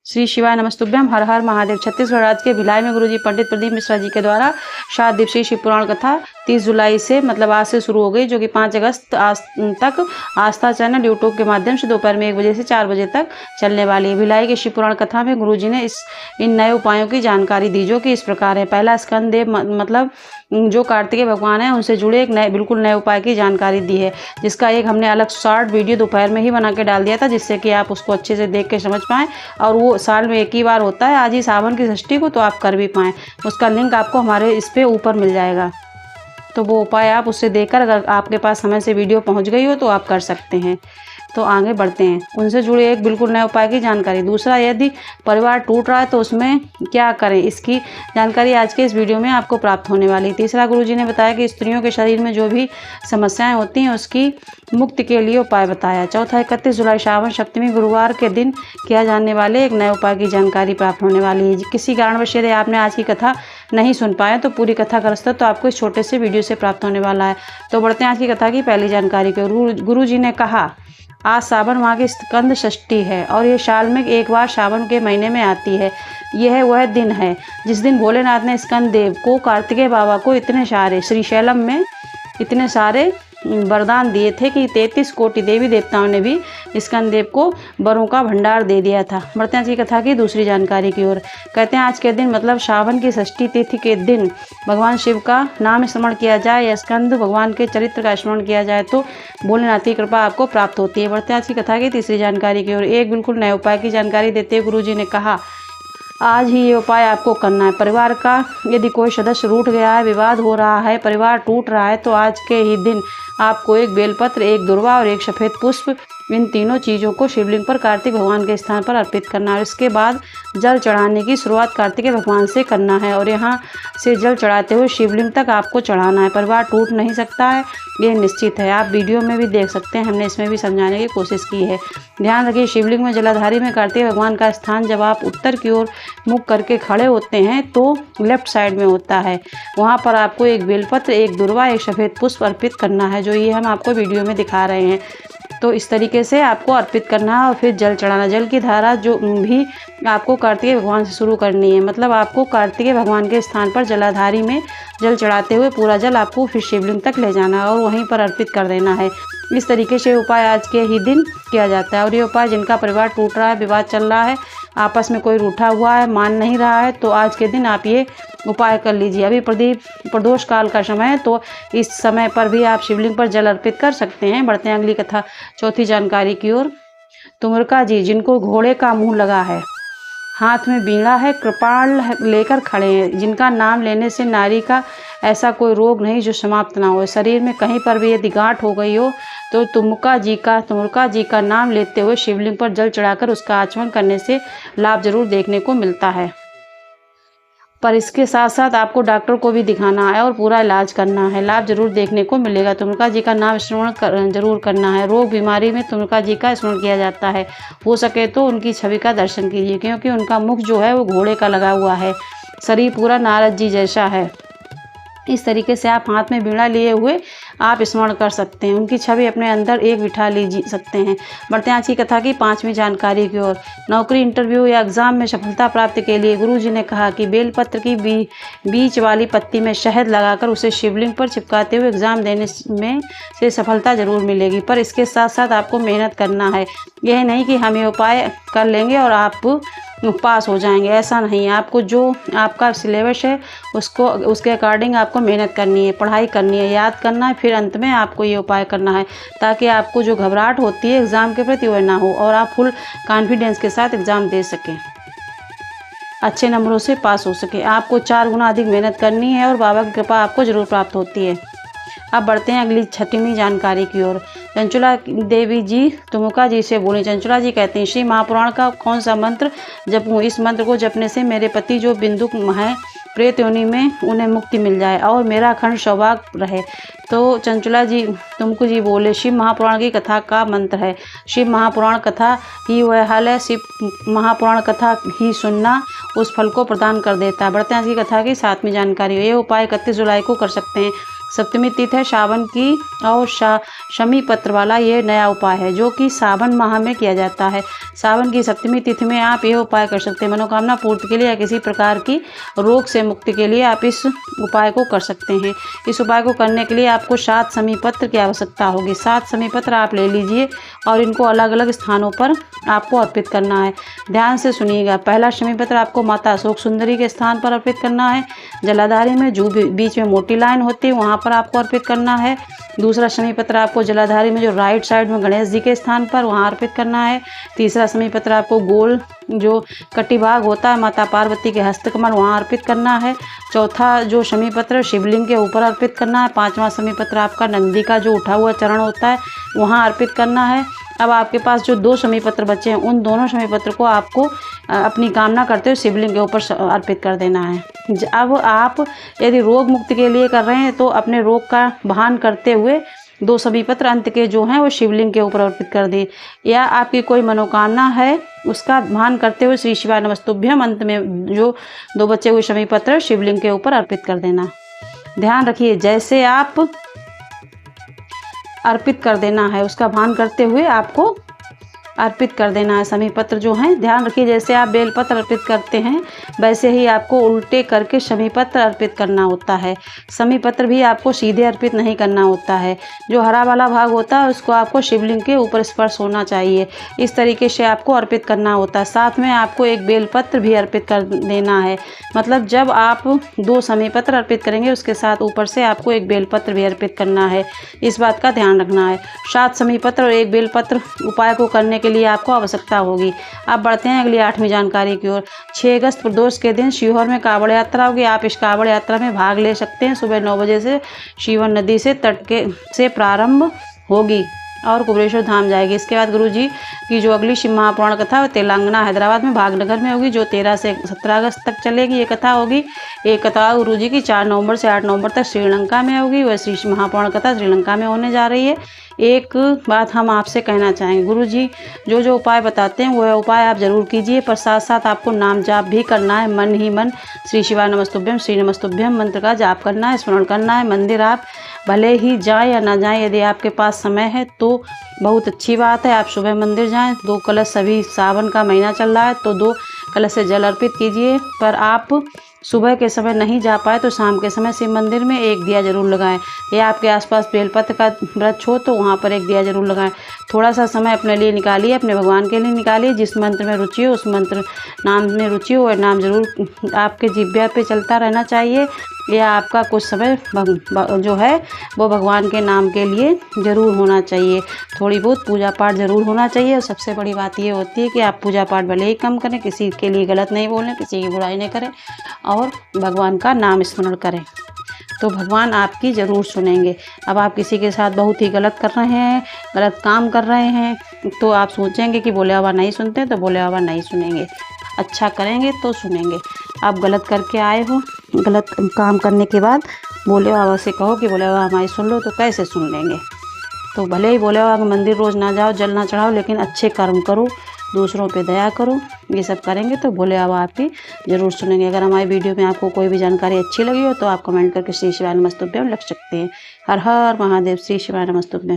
श्री शिवाय नमस्तुभ्यम। हर हर महादेव। छत्तीसगढ़ राज्य के भिलाई में गुरुजी पंडित प्रदीप मिश्रा जी के द्वारा 7 दिवसीय शिव पुराण कथा 30 जुलाई से मतलब आज से शुरू हो गई, जो कि 5 अगस्त तक आस्था चैनल यूट्यूब के माध्यम से दोपहर में 1 बजे से 4 बजे तक चलने वाली है। भिलाई के शिव पुराण कथा में गुरुजी ने इन नए उपायों की जानकारी दी, जो कि इस प्रकार है। पहला, स्कंद देव मतलब जो कार्तिकेय भगवान है उनसे जुड़े एक बिल्कुल नए उपाय की जानकारी दी है, जिसका एक हमने अलग शॉर्ट वीडियो दोपहर में ही बना के डाल दिया था, जिससे कि आप उसको अच्छे से देख के समझ पाएँ। और वो साल में एक ही बार होता है, आज ही सावन की षष्ठी को, तो आप कर भी पाएँ। उसका लिंक आपको हमारे इस पे ऊपर मिल जाएगा, तो वो उपाय आप उससे देखकर, अगर आपके पास समय से वीडियो पहुंच गई हो तो आप कर सकते हैं। तो आगे बढ़ते हैं, उनसे जुड़े एक बिल्कुल नए उपाय की जानकारी। दूसरा, यदि परिवार टूट रहा है तो उसमें क्या करें, इसकी जानकारी आज के इस वीडियो में आपको प्राप्त होने वाली। तीसरा, गुरुजी ने बताया कि स्त्रियों के शरीर में जो भी समस्याएं होती हैं उसकी मुक्ति के लिए उपाय बताया। चौथा, 31 जुलाई श्रावण सप्तमी गुरुवार के दिन किया जाने वाले एक नए उपाय की जानकारी प्राप्त होने वाली है। किसी कारणवश यदि आपने आज की कथा नहीं सुन पाए तो पूरी कथा का रस्ता तो आपको इस छोटे से वीडियो से प्राप्त होने वाला है। तो बढ़ते हैं आज की कथा की पहली जानकारी को। गुरुजी ने कहा, आज सावन माह की स्कंद षष्ठी है और ये साल में एक बार सावन के महीने में आती है। यह वह दिन है जिस दिन भोलेनाथ ने स्कंद देव को, कार्तिकेय बाबा को इतने सारे श्रीशैलम में इतने सारे वरदान दिए थे कि 33 कोटि देवी देवताओं ने भी स्कंद देव को वरों का भंडार दे दिया था। बढ़ते हैं आज की कथा की दूसरी जानकारी की ओर। कहते हैं आज के दिन मतलब सावन की षष्ठी तिथि के दिन भगवान शिव का नाम स्मरण किया जाए या स्कंद भगवान के चरित्र का स्मरण किया जाए तो भोलेनाथ की कृपा आपको प्राप्त होती है। बढ़ते हैं आज की कथा की तीसरी जानकारी की ओर। एक बिल्कुल नए उपाय की जानकारी देते हुए गुरुजी ने कहा, आज ही ये उपाय आपको करना है। परिवार का यदि कोई सदस्य रूठ गया है, विवाद हो रहा है, परिवार टूट रहा है, तो आज के ही दिन आपको एक बेलपत्र, एक दुर्वा और एक सफ़ेद पुष्प, इन तीनों चीज़ों को शिवलिंग पर कार्तिक भगवान के स्थान पर अर्पित करना है। इसके बाद जल चढ़ाने की शुरुआत कार्तिकेय भगवान से करना है और यहाँ से जल चढ़ाते हुए शिवलिंग तक आपको चढ़ाना है। परिवार टूट नहीं सकता है, ये निश्चित है। आप वीडियो में भी देख सकते हैं, हमने इसमें भी समझाने की कोशिश की है। ध्यान रखिए, शिवलिंग में जलाधारी में कार्तिकेय भगवान का स्थान जब आप उत्तर की ओर मुख करके खड़े होते हैं तो लेफ्ट साइड में होता है। वहाँ पर आपको एक बेलपत्र, एक दुर्वा, एक सफ़ेद पुष्प अर्पित करना है, जो ये हम आपको वीडियो में दिखा रहे हैं। तो इस तरीके से आपको अर्पित करना है और फिर जल चढ़ाना। जल की धारा जो भी आपको कार्तिकेय भगवान से शुरू करनी है, मतलब आपको कार्तिकेय भगवान के स्थान पर जलाधारी में जल चढ़ाते हुए पूरा जल आपको फिर शिवलिंग तक ले जाना है और वहीं पर अर्पित कर देना है। इस तरीके से उपाय आज के ही दिन किया जाता है। और ये उपाय जिनका परिवार टूट रहा है, विवाद चल रहा है, आपस में कोई रूठा हुआ है, मान नहीं रहा है, तो आज के दिन आप ये उपाय कर लीजिए। अभी प्रदोष काल का समय है, तो इस समय पर भी आप शिवलिंग पर जल अर्पित कर सकते हैं। बढ़ते हैं अगली कथा चौथी जानकारी की ओर। तुमरका जी, जिनको घोड़े का मुंह लगा है, हाथ में बीड़ा है, कृपाल लेकर खड़े हैं, जिनका नाम लेने से नारी का ऐसा कोई रोग नहीं जो समाप्त ना हो। शरीर में कहीं पर भी यदि गांठ हो गई हो तो तुमरका जी का नाम लेते हुए शिवलिंग पर जल चढ़ाकर उसका आचमन करने से लाभ जरूर देखने को मिलता है। पर इसके साथ साथ आपको डॉक्टर को भी दिखाना है और पूरा इलाज करना है, लाभ जरूर देखने को मिलेगा। तुमरका जी का नाम स्मरण जरूर करना है। रोग बीमारी में तुमरका जी का स्मरण किया जाता है। हो सके तो उनकी छवि का दर्शन कीजिए, क्योंकि उनका मुख जो है वो घोड़े का लगा हुआ है, शरीर पूरा नारद जी जैसा है। इस तरीके से आप हाथ में बीड़ा लिए हुए आप स्मरण कर सकते हैं, उनकी छवि अपने अंदर एक बिठा सकते हैं। बढ़ते हैं आज की कथा की पांचवी जानकारी की ओर। नौकरी, इंटरव्यू या एग्जाम में सफलता प्राप्ति के लिए गुरुजी ने कहा कि बेलपत्र की बीच वाली पत्ती में शहद लगाकर उसे शिवलिंग पर चिपकाते हुए एग्जाम देने में से सफलता जरूर मिलेगी। पर इसके साथ साथ आपको मेहनत करना है। यह नहीं कि हम ये उपाय कर लेंगे और आप पास हो जाएंगे, ऐसा नहीं। आपको जो आपका सिलेबस है उसके अकॉर्डिंग आपको मेहनत करनी है, पढ़ाई करनी है, याद करना है, फिर अंत में आपको ये उपाय करना है, ताकि आपको जो घबराहट होती है एग्ज़ाम के प्रति वह ना हो और आप फुल कॉन्फिडेंस के साथ एग्ज़ाम दे सकें, अच्छे नंबरों से पास हो सके। आपको 4 गुना अधिक मेहनत करनी है और बाबा की कृपा आपको जरूर प्राप्त होती है। अब बढ़ते हैं अगली छठवीं जानकारी की ओर। चंचला देवी जी तुमरका जी से बोली। चंचला जी कहती हैं, श्री महापुराण का कौन सा मंत्र जपूं? इस मंत्र को जपने से मेरे पति जो बिंदुक हैं प्रेत योनि में, उन्हें मुक्ति मिल जाए और मेरा अखंड सौभाग्य रहे। तो चंचला जी तुमको जी बोले, शिव महापुराण की कथा का मंत्र है। शिव महापुराण कथा ही वह हल है, शिव महापुराण कथा ही सुनना उस फल को प्रदान कर देता है। बढ़ते हैं आज की कथा की 7वीं जानकारी। ये उपाय 31 जुलाई को कर सकते हैं। सप्तमी तिथि है सावन की और शमी पत्र वाला ये नया उपाय है जो कि सावन माह में किया जाता है। सावन की सप्तमी तिथि में आप यह उपाय कर सकते हैं। मनोकामना पूर्ति के लिए या किसी प्रकार की रोग से मुक्ति के लिए आप इस उपाय को कर सकते हैं। इस उपाय को करने के लिए आपको 7 शमी पत्र की आवश्यकता होगी। 7 शमी पत्र आप ले लीजिए और इनको अलग अलग स्थानों पर आपको अर्पित करना है। ध्यान से सुनिएगा। पहला शमी पत्र आपको माता अशोक सुंदरी के स्थान पर अर्पित करना है। जलाधारी में जो बीच में मोटी लाइन होती है वहाँ पर आपको अर्पित करना है। दूसरा शमी पत्र आपको जलाधारी में जो राइट साइड में गणेश जी के स्थान पर वहाँ अर्पित करना है। तीसरा शमी पत्र आपको गोल जो कटी भाग होता है माता पार्वती के हस्तकमल वहाँ अर्पित करना है। चौथा जो शमी पत्र शिवलिंग के ऊपर अर्पित करना है। पांचवा शमी पत्र आपका नंदी का जो उठा हुआ चरण होता है वहाँ अर्पित करना है। अब आपके पास जो 2 शमी पत्र बचे हैं उन दोनों शमी पत्र को आपको अपनी कामना करते हुए शिवलिंग के ऊपर अर्पित कर देना है। अब आप यदि रोग मुक्ति के लिए कर रहे हैं तो अपने रोग का भान करते हुए 2 शमी पत्र अंत के जो हैं वो शिवलिंग के ऊपर अर्पित कर दें, या आपकी कोई मनोकामना है उसका भान करते हुए श्री शिवाय नमस्तुभ्यम अंत में जो 2 बचे हुए शमी पत्र शिवलिंग के ऊपर अर्पित कर देना। ध्यान रखिए जैसे आप अर्पित कर देना है उसका भान करते हुए आपको अर्पित कर देना है। शमी पत्र जो हैं ध्यान रखिए जैसे आप बेलपत्र अर्पित करते हैं वैसे ही आपको उल्टे करके शमी पत्र अर्पित करना होता है। शमी पत्र भी आपको सीधे अर्पित नहीं करना होता है। जो हरा वाला भाग होता है उसको आपको शिवलिंग के ऊपर स्पर्श होना चाहिए। इस तरीके से आपको अर्पित करना होता है। साथ में आपको एक बेलपत्र भी अर्पित कर देना है। मतलब जब आप 2 शमी पत्र अर्पित करेंगे उसके साथ ऊपर से आपको एक बेलपत्र भी अर्पित करना है। इस बात का ध्यान रखना है। 7 शमी पत्र और एक बेलपत्र उपाय को करने के लिए आपको आवश्यकता होगी। अब बढ़ते हैं अगली 8वीं जानकारी की ओर। 6 अगस्त प्रदोष के दिन शिवहर में कांवड़ यात्रा होगी। आप इस कांवड़ यात्रा में भाग ले सकते हैं। सुबह 9 बजे से शिवन नदी से तट के से प्रारंभ होगी और कुबेरेश्वर धाम जाएगी। इसके बाद गुरुजी की जो अगली शिव महापुराण कथा है तेलंगाना हैदराबाद में भागनगर में होगी जो 13 से 17 अगस्त तक चलेगी। ये कथा होगी। एक कथा गुरुजी की 4 नवंबर से 8 नवंबर तक श्रीलंका में होगी। वह श्री महापुराण कथा श्रीलंका में होने जा रही है। एक बात हम आपसे कहना चाहेंगे, गुरुजी जो उपाय बताते हैं वह उपाय आप जरूर कीजिए, पर साथ साथ आपको नाम जाप भी करना है। मन ही मन श्री शिवाय नमस्तुभ्यम श्री नमस्तुभ्यम मंत्र का जाप करना है, स्मरण करना है। मंदिर आप भले ही जाएं या ना जाएं, यदि आपके पास समय है तो बहुत अच्छी बात है। आप सुबह मंदिर जाएं। 2 कलश, सभी सावन का महीना चल रहा है तो 2 कलश से जल अर्पित कीजिए। पर आप सुबह के समय नहीं जा पाए तो शाम के समय शिव मंदिर में एक दिया जरूर लगाएं, या आपके आसपास बेलपत्र का वृक्ष हो तो वहाँ पर एक दिया जरूर लगाएं। थोड़ा सा समय अपने लिए निकालिए, अपने भगवान के लिए निकालिए। जिस मंत्र में रुचि हो, उस मंत्र नाम में रुचि हो, और नाम जरूर आपके जिह्वा पे चलता रहना चाहिए, या आपका कुछ समय जो है वो भगवान के नाम के लिए ज़रूर होना चाहिए। थोड़ी बहुत पूजा पाठ ज़रूर होना चाहिए। और सबसे बड़ी बात ये होती है कि आप पूजा पाठ भले ही कम करें, किसी के लिए गलत नहीं बोलें, किसी की बुराई नहीं करें और भगवान का नाम स्मरण करें, तो भगवान आपकी ज़रूर सुनेंगे। अब आप किसी के साथ बहुत ही गलत कर रहे हैं, गलत काम कर रहे हैं, तो आप सोचेंगे कि भोले बाबा नहीं सुनते, तो भोले बाबा नहीं सुनेंगे। अच्छा करेंगे तो सुनेंगे। आप गलत करके आए हो, गलत काम करने के बाद भोले बाबा से कहो कि भोले बाबा हमारी सुन लो, तो कैसे सुन लेंगे। तो भले ही भोले बाबा के मंदिर रोज़ ना जाओ, जल ना चढ़ाओ, लेकिन अच्छे कर्म करो, दूसरों पे दया करो। ये सब करेंगे तो भोले बाबा आपकी ज़रूर सुनेंगे। अगर हमारी वीडियो में आपको कोई भी जानकारी अच्छी लगी हो तो आप कमेंट करके श्री शिवाय नमस्तुभ्यम लिख सकते हैं। हर हर महादेव। श्री शिवाय नमस्तुभ्यम।